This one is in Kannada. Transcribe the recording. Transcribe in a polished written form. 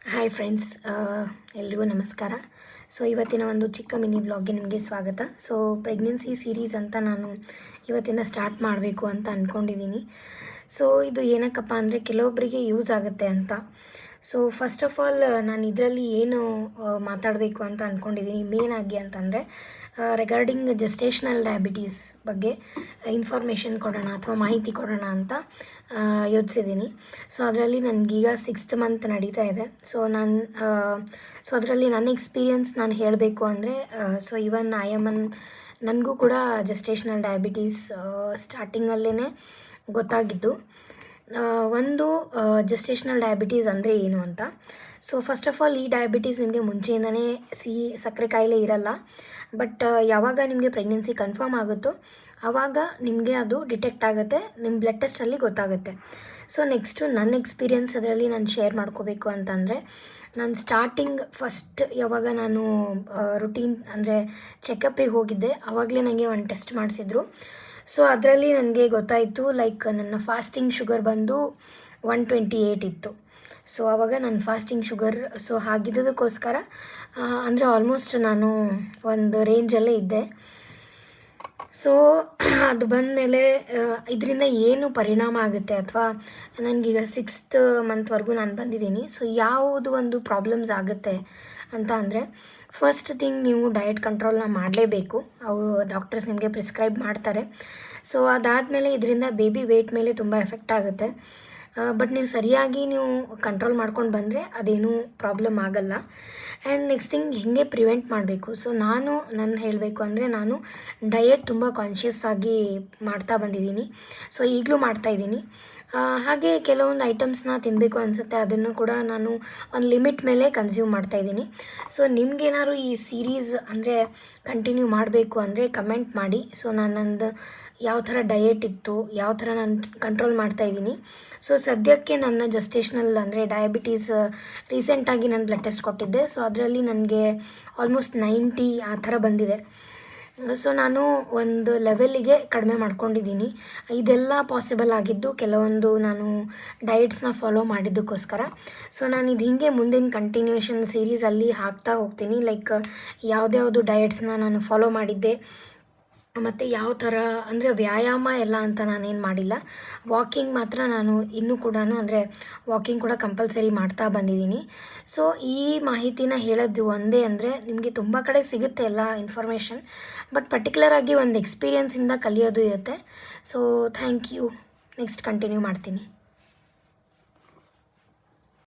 ಹಾಯ್ ಫ್ರೆಂಡ್ಸ್, ಎಲ್ರಿಗೂ ನಮಸ್ಕಾರ. ಸೊ ಇವತ್ತಿನ ಒಂದು ಚಿಕ್ಕ ಮಿನಿ ವ್ಲಾಗ್ಗೆ ನಿಮಗೆ ಸ್ವಾಗತ. ಸೊ ಪ್ರೆಗ್ನೆನ್ಸಿ ಸೀರೀಸ್ ಅಂತ ನಾನು ಇವತ್ತಿಂದ ಸ್ಟಾರ್ಟ್ ಮಾಡಬೇಕು ಅಂತ ಅಂದ್ಕೊಂಡಿದ್ದೀನಿ. ಸೊ ಇದು ಏನಕ್ಕಪ್ಪ ಅಂದರೆ ಕೆಲವೊಬ್ಬರಿಗೆ ಯೂಸ್ ಆಗುತ್ತೆ ಅಂತ. ಸೊ ಫಸ್ಟ್ ಆಫ್ ಆಲ್ ನಾನು ಇದರಲ್ಲಿ ಏನು ಮಾತಾಡಬೇಕು ಅಂತ ಅಂದ್ಕೊಂಡಿದ್ದೀನಿ ಮೇನ್ ಆಗಿ ಅಂತಂದರೆ ರಿಗಾರ್ಡಿಂಗ್ ಜೆಸ್ಟೇಷನಲ್ ಡಯಾಬಿಟೀಸ್ ಬಗ್ಗೆ ಇನ್ಫಾರ್ಮೇಷನ್ ಕೊಡೋಣ ಅಥವಾ ಮಾಹಿತಿ ಕೊಡೋಣ ಅಂತ ಯೋಚಿಸಿದ್ದೀನಿ. ಸೊ ಅದರಲ್ಲಿ ನನಗೀಗ 6th ಮಂತ್ ನಡೀತಾ ಇದೆ. ಸೊ ಅದರಲ್ಲಿ ನನ್ನ ಎಕ್ಸ್ಪೀರಿಯನ್ಸ್ ನಾನು ಹೇಳಬೇಕು ಅಂದರೆ ಸೊ ಇವನ್ ನನಗೂ ಕೂಡ ಜೆಸ್ಟೇಷನಲ್ ಡಯಾಬಿಟೀಸ್ ಸ್ಟಾರ್ಟಿಂಗಲ್ಲೇ ಗೊತ್ತಾಗಿದ್ದು. ಒಂದು ಜೆಸ್ಟೇಷನಲ್ ಡಯಾಬಿಟೀಸ್ ಅಂದರೆ ಏನು ಅಂತ. ಸೊ ಫಸ್ಟ್ ಆಫ್ ಆಲ್ ಈ ಡಯಾಬಿಟೀಸ್ ನಿಮಗೆ ಮುಂಚೆಯಿಂದನೇ ಸಕ್ಕರೆ ಕಾಯಿಲೆ ಇರಲ್ಲ. ಬಟ್ ಯಾವಾಗ ನಿಮಗೆ ಪ್ರೆಗ್ನೆನ್ಸಿ ಕನ್ಫರ್ಮ್ ಆಗುತ್ತೋ ಆವಾಗ ನಿಮಗೆ ಅದು ಡಿಟೆಕ್ಟ್ ಆಗುತ್ತೆ, ನಿಮ್ಮ ಬ್ಲಡ್ ಟೆಸ್ಟಲ್ಲಿ ಗೊತ್ತಾಗುತ್ತೆ. ಸೊ ನೆಕ್ಸ್ಟು ನನ್ನ ಎಕ್ಸ್ಪೀರಿಯನ್ಸ್ ಅದರಲ್ಲಿ ನಾನು ಶೇರ್ ಮಾಡ್ಕೋಬೇಕು ಅಂತಂದರೆ, ನಾನು ಸ್ಟಾರ್ಟಿಂಗ್ ಫಸ್ಟ್ ಯಾವಾಗ ನಾನು ರುಟೀನ್ ಅಂದರೆ ಚೆಕಪ್ಪಿಗೆ ಹೋಗಿದ್ದೆ ಆವಾಗಲೇ ನನಗೆ ಒಂದು ಟೆಸ್ಟ್ ಮಾಡಿಸಿದ್ರು. ಸೊ ಅದರಲ್ಲಿ ನನಗೆ ಗೊತ್ತಾಯಿತು, ಲೈಕ್ ನನ್ನ ಫಾಸ್ಟಿಂಗ್ ಶುಗರ್ ಬಂದು 128 ಇತ್ತು. ಸೊ ಆವಾಗ ನನ್ನ ಫಾಸ್ಟಿಂಗ್ ಶುಗರ್ ಹಾಗಿದ್ದದಕ್ಕೋಸ್ಕರ ಅಂದರೆ ಆಲ್ಮೋಸ್ಟ್ ನಾನು ಒಂದು ರೇಂಜಲ್ಲೇ ಇದ್ದೆ. ಸೊ ಅದು ಬಂದಮೇಲೆ ಇದರಿಂದ ಏನು ಪರಿಣಾಮ ಆಗುತ್ತೆ ಅಥವಾ ನನಗೀಗ 6th ಮಂತ್ವರೆಗೂ ನಾನು ಬಂದಿದ್ದೀನಿ. ಸೊ ಯಾವುದು ಒಂದು ಪ್ರಾಬ್ಲಮ್ಸ್ ಆಗುತ್ತೆ ಅಂತ ಅಂದರೆ, ಫಸ್ಟ್ ಥಿಂಗ್ ನೀವು ಡಯಟ್ ಕಂಟ್ರೋಲ್ನ ಮಾಡಲೇಬೇಕು. ಅವು ಡಾಕ್ಟರ್ಸ್ ನಿಮಗೆ ಪ್ರಿಸ್ಕ್ರೈಬ್ ಮಾಡ್ತಾರೆ. ಸೊ ಅದಾದಮೇಲೆ ಇದರಿಂದ ಬೇಬಿ ವೆಯ್ಟ್ ಮೇಲೆ ತುಂಬ ಎಫೆಕ್ಟ್ ಆಗುತ್ತೆ. ಬಟ್ ನೀವು ಸರಿಯಾಗಿ ಕಂಟ್ರೋಲ್ ಮಾಡ್ಕೊಂಡು ಬಂದರೆ ಅದೇನೂ ಪ್ರಾಬ್ಲಮ್ ಆಗಲ್ಲ. ಆ್ಯಂಡ್ ನೆಕ್ಸ್ಟ್ ಥಿಂಗ್ ಹೇಗೆ ಪ್ರಿವೆಂಟ್ ಮಾಡಬೇಕು. ಸೊ ನಾನು ಹೇಳಬೇಕು ಅಂದರೆ ನಾನು ಡಯಟ್ ತುಂಬ ಕಾನ್ಷಿಯಸ್ ಆಗಿ ಮಾಡ್ತಾ ಬಂದಿದ್ದೀನಿ. ಸೊ ಈಗಲೂ ಮಾಡ್ತಾಯಿದ್ದೀನಿ. ಹಾಗೆ ಕೆಲವೊಂದು ಐಟಮ್ಸ್ನ ತಿನ್ನಬೇಕು ಅನಿಸುತ್ತೆ, ಅದನ್ನು ಕೂಡ ನಾನು ಒಂದು ಲಿಮಿಟ್ ಮೇಲೆ ಕನ್ಸ್ಯೂಮ್ ಮಾಡ್ತಾಯಿದ್ದೀನಿ. ಸೊ ನಿಮಗೇನಾದ್ರು ಈ ಸೀರೀಸ್ ಅಂದರೆ ಕಂಟಿನ್ಯೂ ಮಾಡಬೇಕು ಅಂದರೆ ಕಮೆಂಟ್ ಮಾಡಿ. ಸೊ ನಂದು ಯಾವ ಥರ ಡಯಟ್ ಇತ್ತು, ಯಾವ ಥರ ನಾನು ಕಂಟ್ರೋಲ್ ಮಾಡ್ತಾಯಿದ್ದೀನಿ. ಸೊ ಸದ್ಯಕ್ಕೆ ನನ್ನ ಜೆಸ್ಟೇಷನಲ್ ಅಂದರೆ ಡಯಾಬಿಟೀಸ್ ರೀಸೆಂಟಾಗಿ ನಾನು ಬ್ಲಡ್ ಟೆಸ್ಟ್ ಕೊಟ್ಟಿದ್ದೆ. ಸೊ ಅದರಲ್ಲಿ ನನಗೆ ಆಲ್ಮೋಸ್ಟ್ 90 ಆ ಥರ ಬಂದಿದೆ. ಸೊ ನಾನು ಒಂದು ಲೆವೆಲ್ಲಿಗೆ ಕಡಿಮೆ ಮಾಡ್ಕೊಂಡಿದ್ದೀನಿ. ಇದೆಲ್ಲ ಪಾಸಿಬಲ್ ಆಗಿದ್ದು ಕೆಲವೊಂದು ನಾನು ಡಯಟ್ಸ್ನ ಫಾಲೋ ಮಾಡಿದ್ದಕ್ಕೋಸ್ಕರ. ಸೊ ನಾನು ಇದು ಹೀಗೆ ಮುಂದಿನ ಕಂಟಿನ್ಯೂಯೇಷನ್ ಸೀರೀಸಲ್ಲಿ ಹಾಕ್ತಾ ಹೋಗ್ತೀನಿ. ಲೈಕ್ ಯಾವುದ್ಯಾವುದು ಡಯಟ್ಸ್ನ ನಾನು ಫಾಲೋ ಮಾಡಿದ್ದೆ ಮತ್ತು ಯಾವ ಥರ ಅಂದರೆ ವ್ಯಾಯಾಮ ಎಲ್ಲ ಅಂತ ನಾನೇನು ಮಾಡಿಲ್ಲ. ವಾಕಿಂಗ್ ಮಾತ್ರ ನಾನು ಇನ್ನೂ ಕೂಡ ಅಂದರೆ ವಾಕಿಂಗ್ ಕೂಡ ಕಂಪಲ್ಸರಿ ಮಾಡ್ತಾ ಬಂದಿದ್ದೀನಿ. ಸೊ ಈ ಮಾಹಿತಿನ ಹೇಳೋದು ಒಂದೇ ಅಂದರೆ ನಿಮಗೆ ತುಂಬ ಕಡೆ ಸಿಗುತ್ತೆ ಎಲ್ಲ ಇನ್ಫಾರ್ಮೇಷನ್, ಬಟ್ ಪರ್ಟಿಕ್ಯುಲರಾಗಿ ಒಂದು ಎಕ್ಸ್ಪೀರಿಯನ್ಸಿಂದ ಕಲಿಯೋದು ಇರುತ್ತೆ. So thank you. Next continue ಮಾಡ್ತೀನಿ.